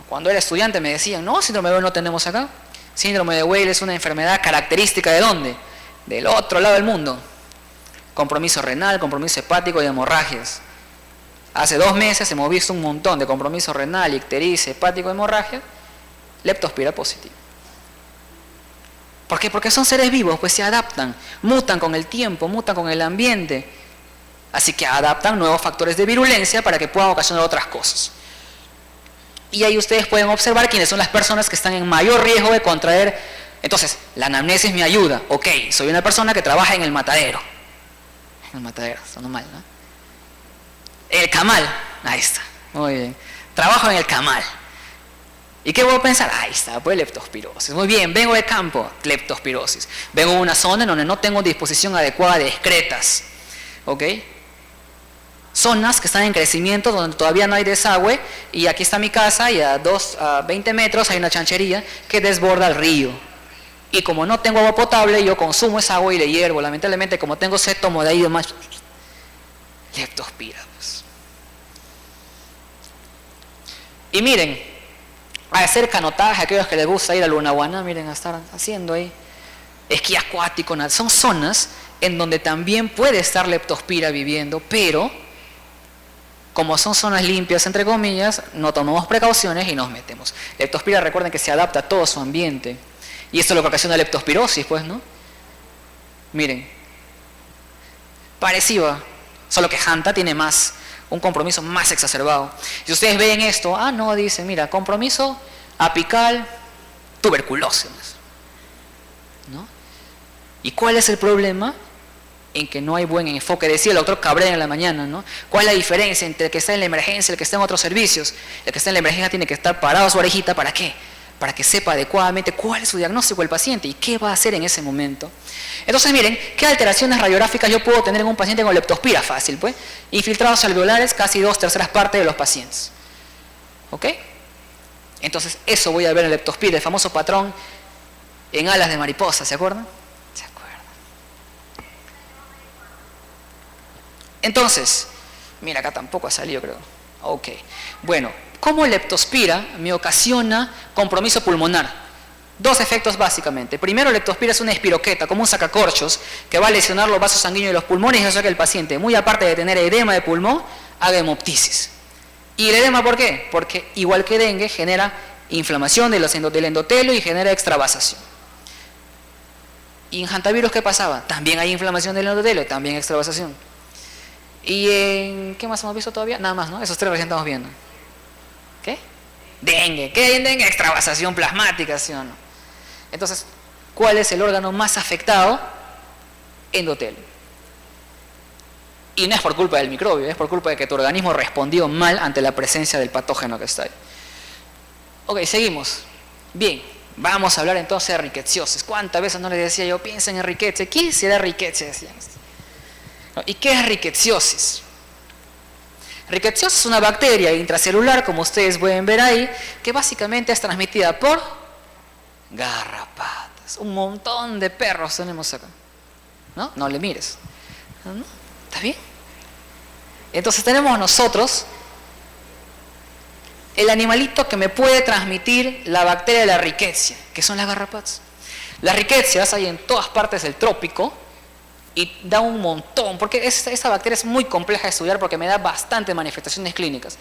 Cuando era estudiante me decían, no, síndrome de Weil no tenemos acá. Síndrome de Weil es una enfermedad característica ¿de dónde? Del otro lado del mundo. Compromiso renal, compromiso hepático y hemorragias. Hace 2 meses hemos visto un montón de compromiso renal, ictericia, hepático, hemorragia, leptospira positivo. ¿Por qué? Porque son seres vivos, pues se adaptan, mutan con el tiempo, mutan con el ambiente. Así que adaptan nuevos factores de virulencia para que puedan ocasionar otras cosas. Y ahí ustedes pueden observar quiénes son las personas que están en mayor riesgo de contraer. Entonces, la anamnesis me ayuda. Ok, soy una persona que trabaja en el matadero. En el matadero, sonó mal, ¿no? El camal, ahí está, muy bien. Trabajo en el camal. ¿Y qué puedo pensar? Ahí está, pues leptospirosis. Muy bien, vengo de campo, leptospirosis. Vengo de una zona en donde no tengo disposición adecuada de excretas. ¿Ok? Zonas que están en crecimiento donde todavía no hay desagüe, y aquí está mi casa y a 20 metros hay una chanchería que desborda el río. Y como no tengo agua potable, yo consumo esa agua y le hiervo. Lamentablemente, como tengo sed, tomo de ahí de más. Leptospira, pues. Y miren, a hacer canotaje, aquellos que les gusta ir a Lunahuaná, miren, a estar haciendo ahí esquí acuático, son zonas en donde también puede estar leptospira viviendo, pero como son zonas limpias, entre comillas, no tomamos precauciones y nos metemos. Leptospira, recuerden que se adapta a todo su ambiente. Y esto es lo que ocasiona leptospirosis, pues, ¿no? Miren, parecido, solo que Hanta tiene más, un compromiso más exacerbado. Si ustedes ven esto, no, dicen, mira, compromiso apical, tuberculosis, ¿no? ¿Y cuál es el problema? En que no hay buen enfoque. Decía el doctor Cabrera en la mañana, ¿no? ¿Cuál es la diferencia entre el que está en la emergencia y el que está en otros servicios? El que está en la emergencia tiene que estar parado a su orejita, ¿para qué? Para que sepa adecuadamente cuál es su diagnóstico del paciente y qué va a hacer en ese momento. Entonces miren, ¿qué alteraciones radiográficas yo puedo tener en un paciente con leptospira? Fácil, pues. Infiltrados alveolares, casi 2/3 partes de los pacientes. ¿Ok? Entonces eso voy a ver en leptospira, el famoso patrón en alas de mariposa, ¿se acuerdan? ¿Se acuerdan? Entonces, mira, acá tampoco ha salido, creo. Ok, bueno, ¿cómo leptospira me ocasiona compromiso pulmonar? 2 efectos básicamente. Primero, leptospira es una espiroqueta, como un sacacorchos, que va a lesionar los vasos sanguíneos de los pulmones y eso hace que el paciente, muy aparte de tener edema de pulmón, haga hemoptisis. ¿Y el edema por qué? Porque igual que dengue, genera inflamación del endotelio y genera extravasación. ¿Y en hantavirus qué pasaba? También hay inflamación del endotelio, también extravasación. ¿Y en qué más hemos visto todavía? Nada más, ¿no? Esos 3 recién estamos viendo. ¿Qué? Dengue. ¿Qué hay en dengue? Extravasación plasmática, ¿sí o no? Entonces, ¿cuál es el órgano más afectado? Endotelio. Y no es por culpa del microbio, es por culpa de que tu organismo respondió mal ante la presencia del patógeno que está ahí. Ok, seguimos. Bien, vamos a hablar entonces de rickettsiosis. ¿Cuántas veces no les decía yo, piensen en rickettsia? ¿Qué será rickettsia? Decían. ¿Y qué es rickettsiosis? Rickettsiosis es una bacteria intracelular, como ustedes pueden ver ahí, que básicamente es transmitida por garrapatas. Un montón de perros tenemos acá. ¿No? No le mires. ¿No? ¿Está bien? Entonces tenemos nosotros el animalito que me puede transmitir la bacteria de la rickettsia, que son las garrapatas. Las rickettsias hay en todas partes del trópico y da un montón, porque esta bacteria es muy compleja de estudiar porque me da bastantes manifestaciones clínicas.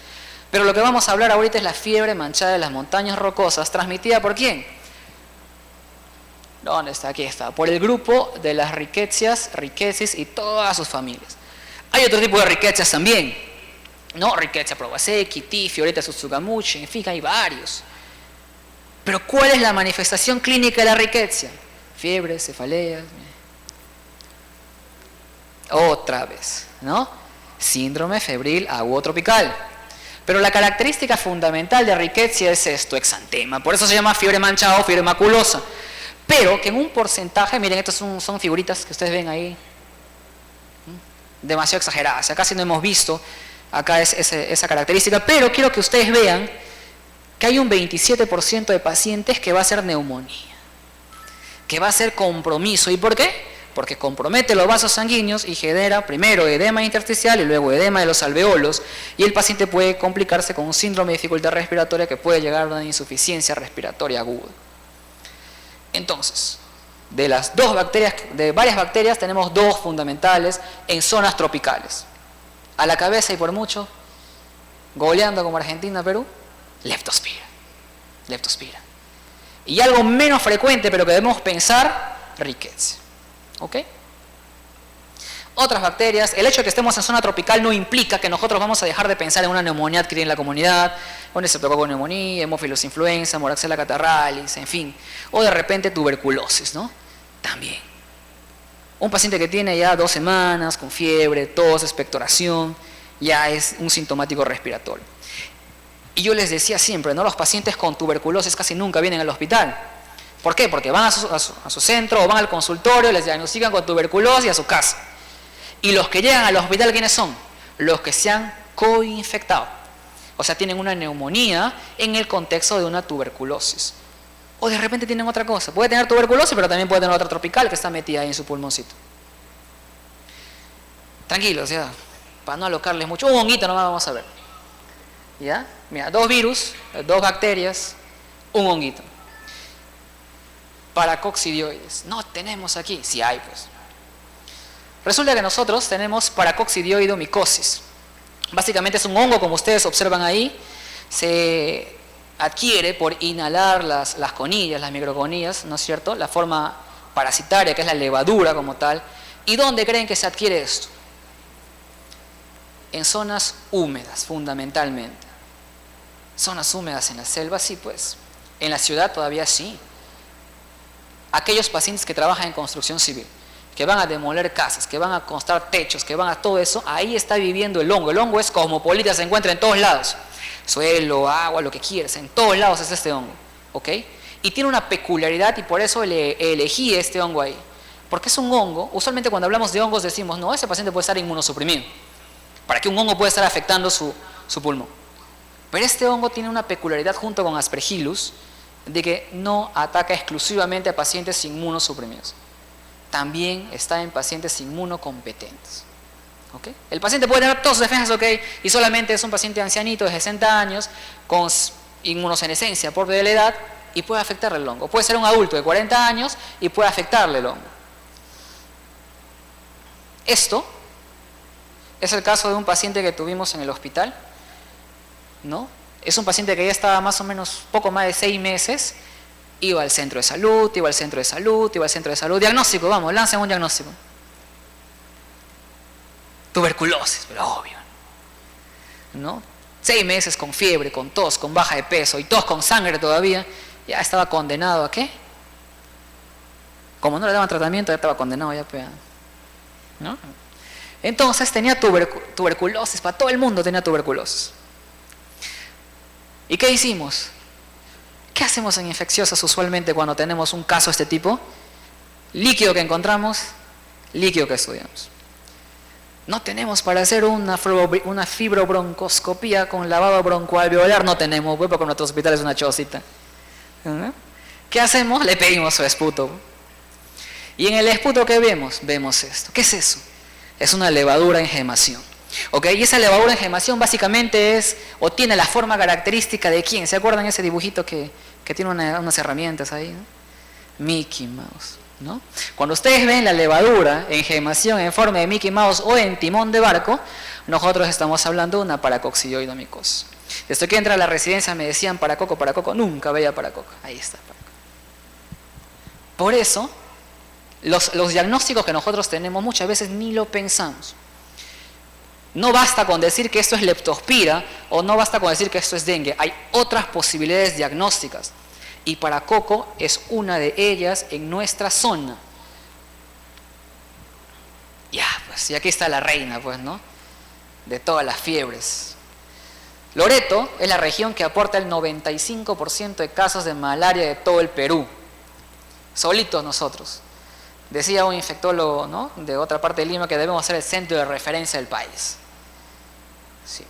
Pero lo que vamos a hablar ahorita es la fiebre manchada de las montañas rocosas, transmitida ¿por quién? ¿Dónde está? Aquí está. Por el grupo de las rickettsias, rickettsis y todas sus familias. Hay otro tipo de rickettsias también, ¿no? Rickettsia prowazekii, tifio, Fioretta tsutsugamushi, en fin, hay varios. Pero ¿cuál es la manifestación clínica de la rickettsia? Fiebre, cefaleas. Otra vez, ¿no? Síndrome febril agudo tropical. Pero la característica fundamental de rickettsia es esto, exantema. Por eso se llama fiebre manchada o fiebre maculosa. Pero que en un porcentaje, miren, estas son figuritas que ustedes ven ahí. demasiado exagerada. O sea, casi no hemos visto acá esa característica, pero quiero que ustedes vean que hay un 27% de pacientes que va a ser neumonía, que va a ser compromiso. ¿Y por qué? Porque compromete los vasos sanguíneos y genera primero edema intersticial y luego edema de los alveolos, y el paciente puede complicarse con un síndrome de dificultad respiratoria que puede llegar a una insuficiencia respiratoria aguda. Entonces, de las dos bacterias, de varias bacterias, tenemos dos fundamentales en zonas tropicales. A la cabeza y por mucho, goleando como Argentina, Perú, leptospira. Leptospira. Y algo menos frecuente, pero que debemos pensar, Rickettsia. ¿Ok? Otras bacterias, el hecho de que estemos en zona tropical no implica que nosotros vamos a dejar de pensar en una neumonía adquirida en la comunidad, un estreptococo de neumonía, hemófilos influenza, moraxella catarralis, en fin, o de repente tuberculosis, ¿no? También. Un paciente que tiene ya 2 semanas con fiebre, tos, expectoración, ya es un sintomático respiratorio. Y yo les decía siempre, ¿no? Los pacientes con tuberculosis casi nunca vienen al hospital. ¿Por qué? Porque van a su centro o van al consultorio, les diagnostican con tuberculosis y a su casa. Y los que llegan al hospital, ¿quiénes son? Los que se han coinfectado. O sea, tienen una neumonía en el contexto de una tuberculosis. O de repente tienen otra cosa. Puede tener tuberculosis, pero también puede tener otra tropical que está metida ahí en su pulmoncito. Tranquilos, ya. Para no alocarles mucho. Un honguito nomás vamos a ver. ¿Ya? Mira, 2 virus, 2 bacterias, un honguito. Paracoccidioides. No tenemos aquí. Sí hay, pues. Resulta que nosotros tenemos paracoccidioidomicosis. Básicamente es un hongo, como ustedes observan ahí. Se adquiere por inhalar las conillas, las microconillas, ¿no es cierto? La forma parasitaria, que es la levadura como tal. ¿Y dónde creen que se adquiere esto? En zonas húmedas, fundamentalmente. Zonas húmedas en la selva, sí, pues. En la ciudad todavía sí. Aquellos pacientes que trabajan en construcción civil, que van a demoler casas, que van a construir techos, que van a todo eso, ahí está viviendo el hongo. El hongo es cosmopolita, se encuentra en todos lados. Suelo, agua, lo que quieras, en todos lados es este hongo. ¿Ok? Y tiene una peculiaridad y por eso elegí este hongo ahí. Porque es un hongo, usualmente cuando hablamos de hongos decimos, no, ese paciente puede estar inmunosuprimido. ¿Para qué un hongo puede estar afectando su pulmón? Pero este hongo tiene una peculiaridad junto con Aspergillus, de que no ataca exclusivamente a pacientes inmunosuprimidos. También está en pacientes inmunocompetentes. ¿Okay? El paciente puede tener todas sus defensas, ok, y solamente es un paciente ancianito de 60 años con inmunosenescencia por de la edad y puede afectarle el hongo. Puede ser un adulto de 40 años y puede afectarle el hongo. Esto es el caso de un paciente que tuvimos en el hospital, ¿no? Es un paciente que ya estaba más o menos poco más de 6 meses, iba al centro de salud, iba al centro de salud, iba al centro de salud. Diagnóstico, vamos, lancen un diagnóstico. Tuberculosis, pero obvio, ¿no? 6 meses con fiebre, con tos, con baja de peso y tos con sangre todavía, ya estaba condenado ¿a qué? Como no le daban tratamiento, ya estaba condenado ya, ¿no? Entonces tenía tuberculosis, para todo el mundo tenía tuberculosis. ¿Y qué hicimos? ¿Qué hacemos en infecciosas usualmente cuando tenemos un caso de este tipo? Líquido que encontramos, líquido que estudiamos. No tenemos para hacer una fibrobroncoscopía con lavado broncoalveolar, no tenemos, porque nuestro hospital es una chocita. ¿Qué hacemos? Le pedimos su esputo. Y en el esputo, ¿qué vemos? Vemos esto. ¿Qué es eso? Es una levadura en gemación. ¿Okay? Y esa levadura en gemación básicamente es, o tiene la forma característica de ¿quién? ¿Se acuerdan ese dibujito que tiene unas herramientas ahí, ¿no? Mickey Mouse, ¿no? Cuando ustedes ven la levadura en gemación en forma de Mickey Mouse o en timón de barco, nosotros estamos hablando de una paracoccidioidomicosis. Desde que entré a la residencia me decían paracoco, nunca veía paracoco. Ahí está. Por eso, los diagnósticos que nosotros tenemos muchas veces ni lo pensamos. No basta con decir que esto es leptospira o no basta con decir que esto es dengue. Hay otras posibilidades diagnósticas y paracoco es una de ellas en nuestra zona. Ya, pues, y aquí está la reina, pues, ¿no? De todas las fiebres. Loreto es la región que aporta el 95% de casos de malaria de todo el Perú. Solitos nosotros. Decía un infectólogo, ¿no?, de otra parte de Lima, que debemos ser el centro de referencia del país. Sí.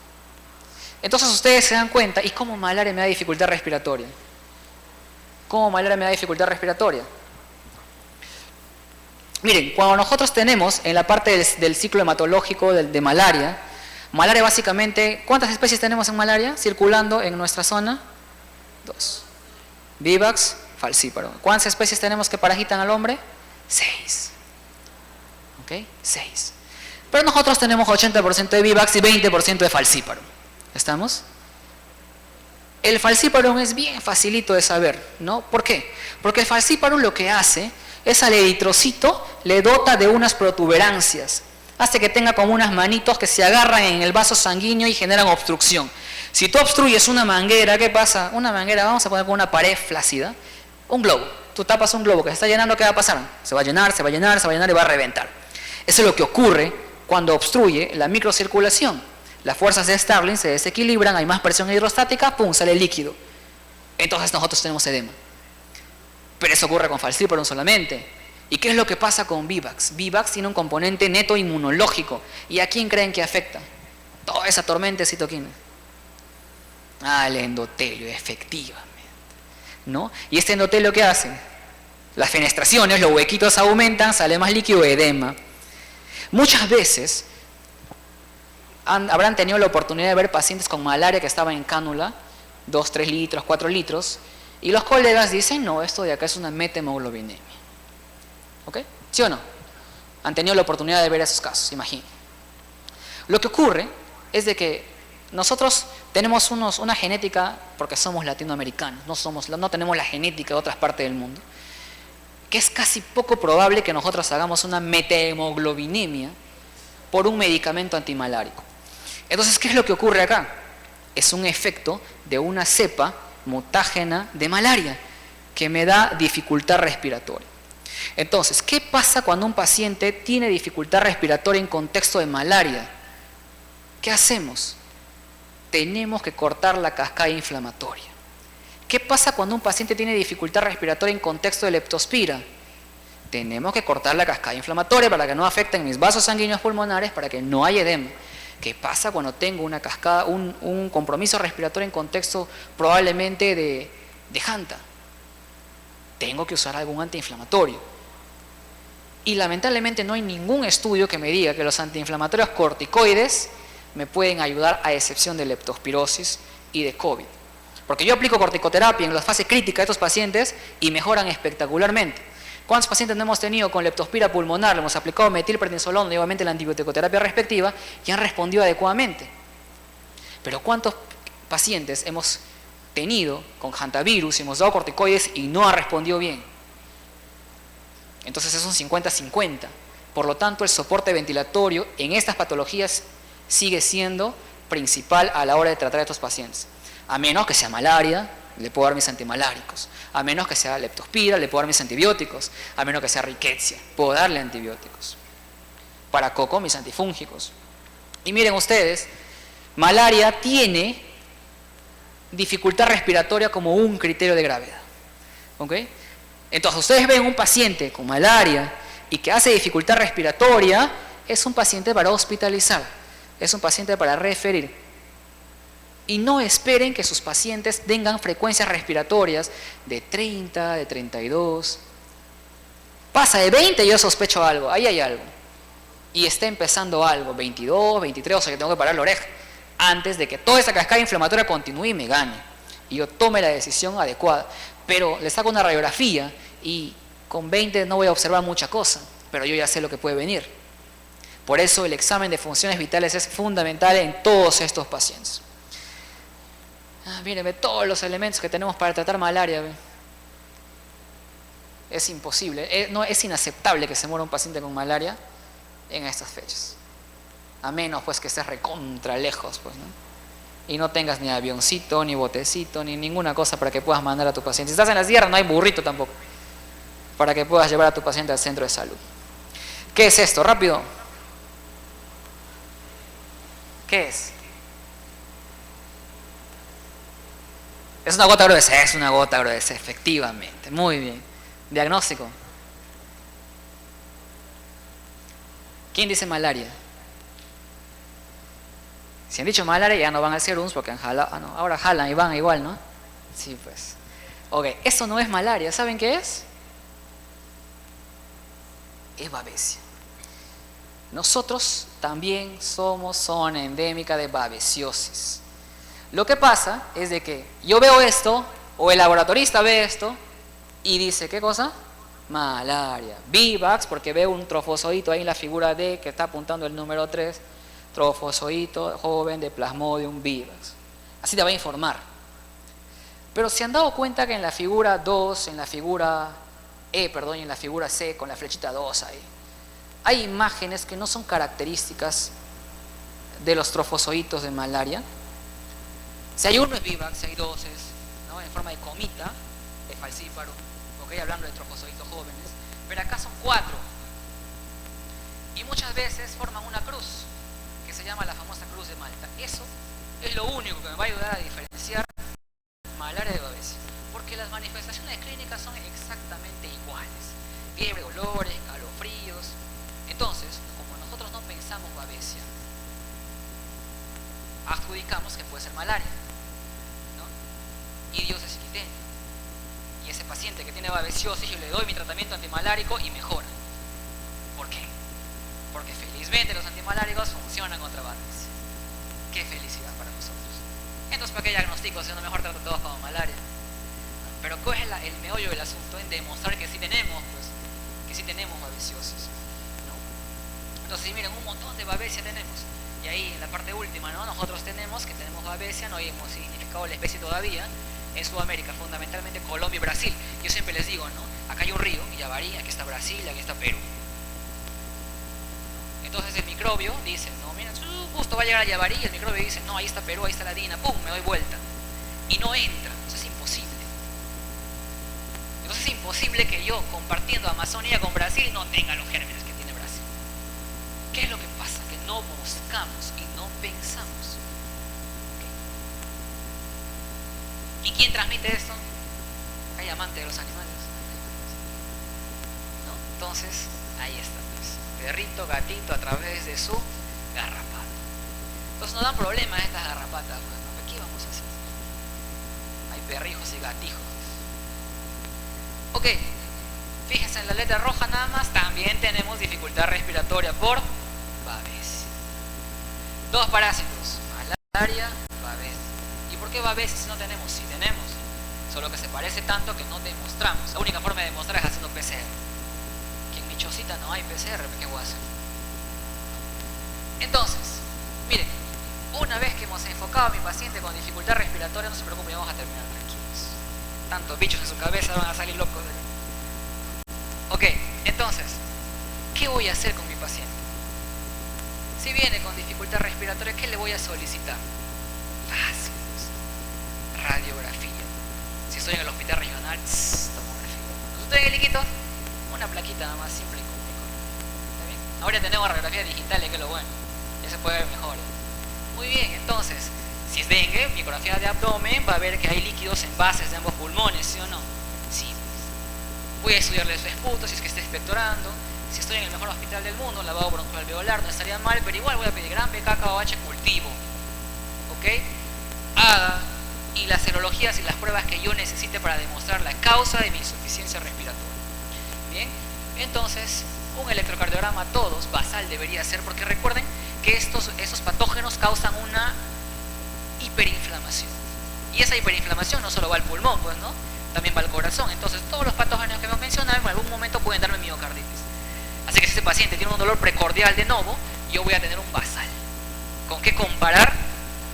Entonces ustedes se dan cuenta, ¿y cómo malaria me da dificultad respiratoria? ¿Cómo malaria me da dificultad respiratoria? Miren, cuando nosotros tenemos en la parte del ciclo hematológico de malaria, malaria básicamente, ¿cuántas especies tenemos en malaria circulando en nuestra zona? 2. Vivax, falciparum. ¿Cuántas especies tenemos que parasitan al hombre? 6. ¿Ok? 6. Pero nosotros tenemos 80% de Vivax y 20% de falciparum. ¿Estamos? El falciparum es bien facilito de saber, ¿no? ¿Por qué? Porque el falciparum lo que hace es al eritrocito le dota de unas protuberancias. Hace que tenga como unas manitos que se agarran en el vaso sanguíneo y generan obstrucción. Si tú obstruyes una manguera, ¿qué pasa? Una manguera, vamos a poner con una pared flácida, un globo. Tú tapas un globo que se está llenando, ¿qué va a pasar? Se va a llenar, se va a llenar, se va a llenar y va a reventar. Eso es lo que ocurre cuando obstruye la microcirculación. Las fuerzas de Starling se desequilibran, hay más presión hidrostática, ¡pum!, sale líquido. Entonces nosotros tenemos edema. Pero eso ocurre con falciparum solamente. ¿Y qué es lo que pasa con Vivax? Vivax tiene un componente neto inmunológico. ¿Y a quién creen que afecta? Toda esa tormenta de citoquinas. Al endotelio, efectivamente, ¿no? ¿Y este endotelio qué hace? Las fenestraciones, los huequitos aumentan, sale más líquido, edema. Muchas veces habrán tenido la oportunidad de ver pacientes con malaria que estaban en cánula, 2, 3 litros, 4 litros, y los colegas dicen, no, esto de acá es una metahemoglobinemia. ¿Ok? ¿Sí o no? Han tenido la oportunidad de ver esos casos, imaginen. Lo que ocurre es de que nosotros tenemos una genética, porque somos latinoamericanos, no tenemos la genética de otras partes del mundo, que es casi poco probable que nosotros hagamos una metahemoglobinemia por un medicamento antimalárico. Entonces, ¿qué es lo que ocurre acá? Es un efecto de una cepa mutágena de malaria que me da dificultad respiratoria. Entonces, ¿qué pasa cuando un paciente tiene dificultad respiratoria en contexto de malaria? ¿Qué hacemos? Tenemos que cortar la cascada inflamatoria. ¿Qué pasa cuando un paciente tiene dificultad respiratoria en contexto de leptospira? Tenemos que cortar la cascada inflamatoria para que no afecten mis vasos sanguíneos pulmonares, para que no haya edema. ¿Qué pasa cuando tengo una cascada, un compromiso respiratorio en contexto probablemente de Hanta? Tengo que usar algún antiinflamatorio. Y lamentablemente no hay ningún estudio que me diga que los antiinflamatorios corticoides me pueden ayudar, a excepción de leptospirosis y de COVID. Porque yo aplico corticoterapia en la fase crítica de estos pacientes y mejoran espectacularmente. ¿Cuántos pacientes no hemos tenido con leptospira pulmonar? Le hemos aplicado metilprednisolona y obviamente la antibioticoterapia respectiva y han respondido adecuadamente. Pero ¿cuántos pacientes hemos tenido con hantavirus y hemos dado corticoides y no ha respondido bien? Entonces es un 50-50. Por lo tanto, el soporte ventilatorio en estas patologías sigue siendo principal a la hora de tratar a estos pacientes. A menos que sea malaria, le puedo dar mis antimaláricos. A menos que sea leptospira, le puedo dar mis antibióticos. A menos que sea rickettsia, puedo darle antibióticos. Para coco, mis antifúngicos. Y miren ustedes, malaria tiene dificultad respiratoria como un criterio de gravedad. ¿Ok? Entonces, ustedes ven un paciente con malaria y que hace dificultad respiratoria, es un paciente para hospitalizar, es un paciente para referir. Y no esperen que sus pacientes tengan frecuencias respiratorias de 30, de 32. Pasa de 20 y yo sospecho algo, ahí hay algo. Y está empezando algo, 22, 23, o sea que tengo que parar la oreja antes de que toda esa cascada inflamatoria continúe y me gane. Y yo tome la decisión adecuada. Pero le saco una radiografía y con 20 no voy a observar mucha cosa, pero yo ya sé lo que puede venir. Por eso el examen de funciones vitales es fundamental en todos estos pacientes. Mírenme todos los elementos que tenemos para tratar malaria. Es imposible, no, es inaceptable que se muera un paciente con malaria en estas fechas. A menos pues que estés recontra lejos, pues, ¿no? Y no tengas ni avioncito, ni botecito, ni ninguna cosa para que puedas mandar a tu paciente. Si estás en la sierra no hay burrito tampoco, para que puedas llevar a tu paciente al centro de salud. ¿Qué es esto? Rápido. ¿Qué es? ¿Es una gota gruesa? Es una gota gruesa, efectivamente. Muy bien. Diagnóstico. ¿Quién dice malaria? Si han dicho malaria ya no van a ser uns porque han jalado, no, ahora jalan y van igual, ¿no? Sí, pues. Ok, eso no es malaria, ¿saben qué es? Es babesia. Nosotros también somos zona endémica de babesiosis. Lo que pasa es de que yo veo esto, o el laboratorista ve esto, y dice, ¿qué cosa? Malaria. Vivax, porque veo un trofozoito ahí en la figura D que está apuntando el número 3, trofozoito joven de Plasmodium vivax. Así te va a informar. Pero se han dado cuenta que en la figura 2, en la figura y en la figura C, con la flechita 2 ahí, hay imágenes que no son características de los trofozoitos de malaria. Si hay uno es vivax, si hay dos es, ¿no?, en forma de comita, de falcíparo, okay, hablando de trofozoitos jóvenes, pero acá son 4. Y muchas veces forman una cruz, que se llama la famosa cruz de Malta. Eso es lo único que me va a ayudar a diferenciar malaria de babesia, porque las manifestaciones clínicas son exactamente iguales: fiebre, dolores, calofríos. Entonces, como nosotros no pensamos babesia, adjudicamos que puede ser malaria, ¿no? Y Dios es quiteño. Y ese paciente que tiene babesiosis, yo le doy mi tratamiento antimalárico y mejora. ¿Por qué? Porque felizmente los antimaláricos funcionan contra babesia. ¡Qué felicidad para nosotros! Entonces, ¿para qué diagnóstico si uno mejor trata todos como malaria? Pero ¿cuál es el meollo del asunto? En demostrar que sí tenemos, pues, que sí tenemos babesiosis, ¿no? Entonces, miren, un montón de babesia tenemos. Y ahí en la parte última, ¿no?, nosotros tenemos babesia, no hemos identificado la especie todavía, en Sudamérica, fundamentalmente Colombia y Brasil. Yo siempre les digo, ¿no?, acá hay un río, Yavarí, aquí está Brasil, aquí está Perú. Entonces el microbio dice, no, mira, justo va a llegar a Yavarí, y el microbio dice, no, ahí está Perú, ahí está la Dina, pum, me doy vuelta. Y no entra, eso es imposible. Entonces es imposible que yo, compartiendo Amazonía con Brasil, no tenga los gérmenes que tiene Brasil. ¿Qué es lo que pasa? Que no buscamos y no pensamos. ¿Y quién transmite esto? Hay amante de los animales, ¿no? Entonces, ahí está, pues. Perrito, gatito, a través de su garrapata. Entonces nos dan problemas estas garrapatas, pues, ¿no? ¿Qué vamos a hacer? Hay perrijos y gatijos. Ok, fíjense en la letra roja nada más, también tenemos dificultad respiratoria por babesia. 2 parásitos, malaria, babesia. ¿Y por qué babesia si no tenemos? Sí tenemos, solo que se parece tanto que no demostramos. La única forma de demostrar es haciendo PCR. Que en mi chocita no hay PCR, ¿qué voy a hacer? Entonces, miren, una vez que hemos enfocado a mi paciente con dificultad respiratoria, no se preocupen, vamos a terminar tranquilos. Tantos bichos en su cabeza van a salir locos. Ok, entonces, ¿qué voy a hacer con mi paciente? Si viene con dificultad respiratoria, ¿qué le voy a solicitar? Fácil. Radiografía. Si estoy en el hospital regional, tomografía. Si estoy en el Iquitos, una plaquita nada más simple y común. ¿Está bien? Ahora tenemos radiografía digital, que es lo bueno. Ya se puede ver mejor. Muy bien, entonces, si es dengue, mi ecografía de abdomen va a ver que hay líquidos en bases de ambos pulmones, ¿sí o no? Sí. Voy a estudiarle su esputo si es que está expectorando. Si estoy en el mejor hospital del mundo, lavado broncoalveolar, no estaría mal, pero igual voy a pedir gran PK, KOH, cultivo. ¿Ok? Haga y las serologías y las pruebas que yo necesite para demostrar la causa de mi insuficiencia respiratoria. Bien, entonces un electrocardiograma todos, basal debería ser, porque recuerden que esos patógenos causan una hiperinflamación. Y esa hiperinflamación no solo va al pulmón, pues, ¿no?, también va al corazón. Entonces todos los patógenos que hemos mencionado en algún momento pueden darme miocarditis. Así que si ese paciente tiene un dolor precordial de novo, yo voy a tener un basal. ¿Con qué comparar?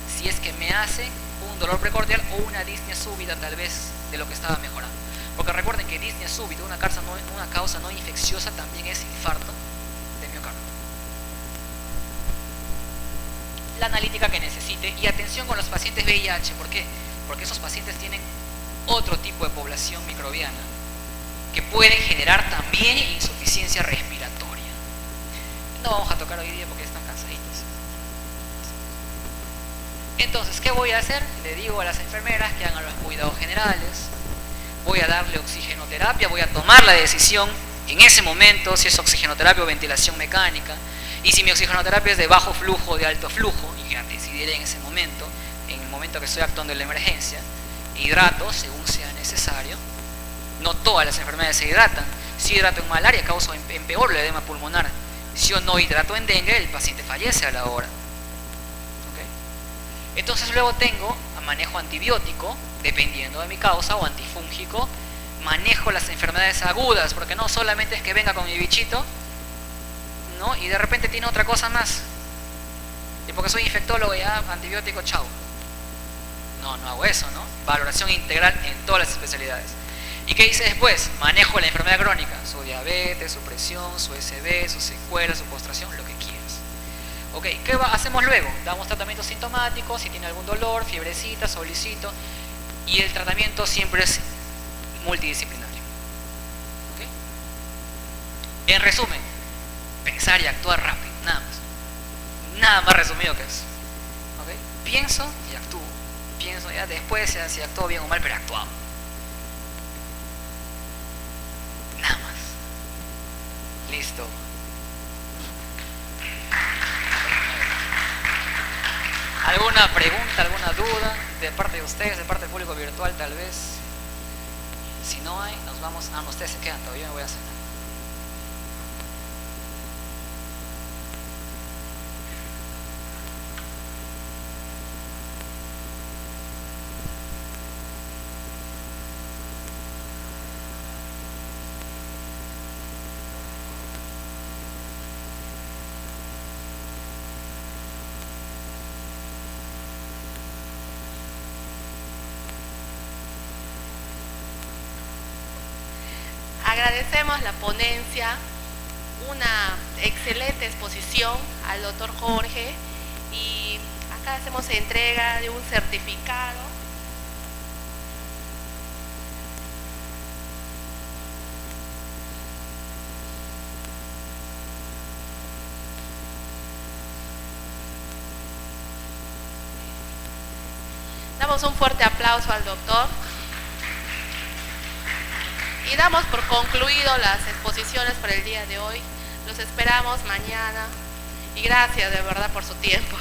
Si es que me hace un dolor precordial o una disnea súbita tal vez de lo que estaba mejorando. Porque recuerden que disnea súbita, una causa no infecciosa, también es infarto de miocardio. La analítica que necesite, y atención con los pacientes VIH. ¿Por qué? Porque esos pacientes tienen otro tipo de población microbiana que pueden generar también insuficiencia respiratoria. No vamos a tocar hoy día porque están cansaditos. Entonces, ¿qué voy a hacer? Le digo a las enfermeras que hagan los cuidados generales. Voy a darle oxigenoterapia, voy a tomar la decisión en ese momento si es oxigenoterapia o ventilación mecánica. Y si mi oxigenoterapia es de bajo flujo o de alto flujo, y ya decidiré en ese momento, en el momento que estoy actuando en la emergencia, hidrato según sea necesario. No todas las enfermedades se hidratan. Si hidrato en malaria, causa empeoro el edema pulmonar. Si yo no hidrato en dengue, el paciente fallece a la hora. ¿Okay? Entonces luego tengo manejo antibiótico, dependiendo de mi causa, o antifúngico. Manejo las enfermedades agudas, porque no solamente es que venga con mi bichito, ¿no? Y de repente tiene otra cosa más. Y porque soy infectólogo, ya antibiótico, chao. No, no hago eso, ¿no? Valoración integral en todas las especialidades. ¿Y qué hice después? Manejo la enfermedad crónica, su diabetes, su presión, su SB, su secuela, su postración, lo que quieras. Ok, ¿qué hacemos luego? Damos tratamiento sintomático, si tiene algún dolor, fiebrecita, solicito, y el tratamiento siempre es multidisciplinario. ¿Okay? En resumen, pensar y actuar rápido, nada más. Nada más resumido que eso. ¿Okay? Pienso y actúo. Pienso ya después si actúo bien o mal, pero actuado. Nada más. Listo. ¿Alguna pregunta, alguna duda de parte de ustedes, de parte del público virtual tal vez? Si no hay, nos vamos. Ah, no, ustedes se quedan todavía, me voy a cenar. Agradecemos la ponencia, una excelente exposición al doctor Jorge, y acá hacemos entrega de un certificado. Damos un fuerte aplauso al doctor. Y damos por concluido las exposiciones para el día de hoy. Los esperamos mañana y gracias de verdad por su tiempo.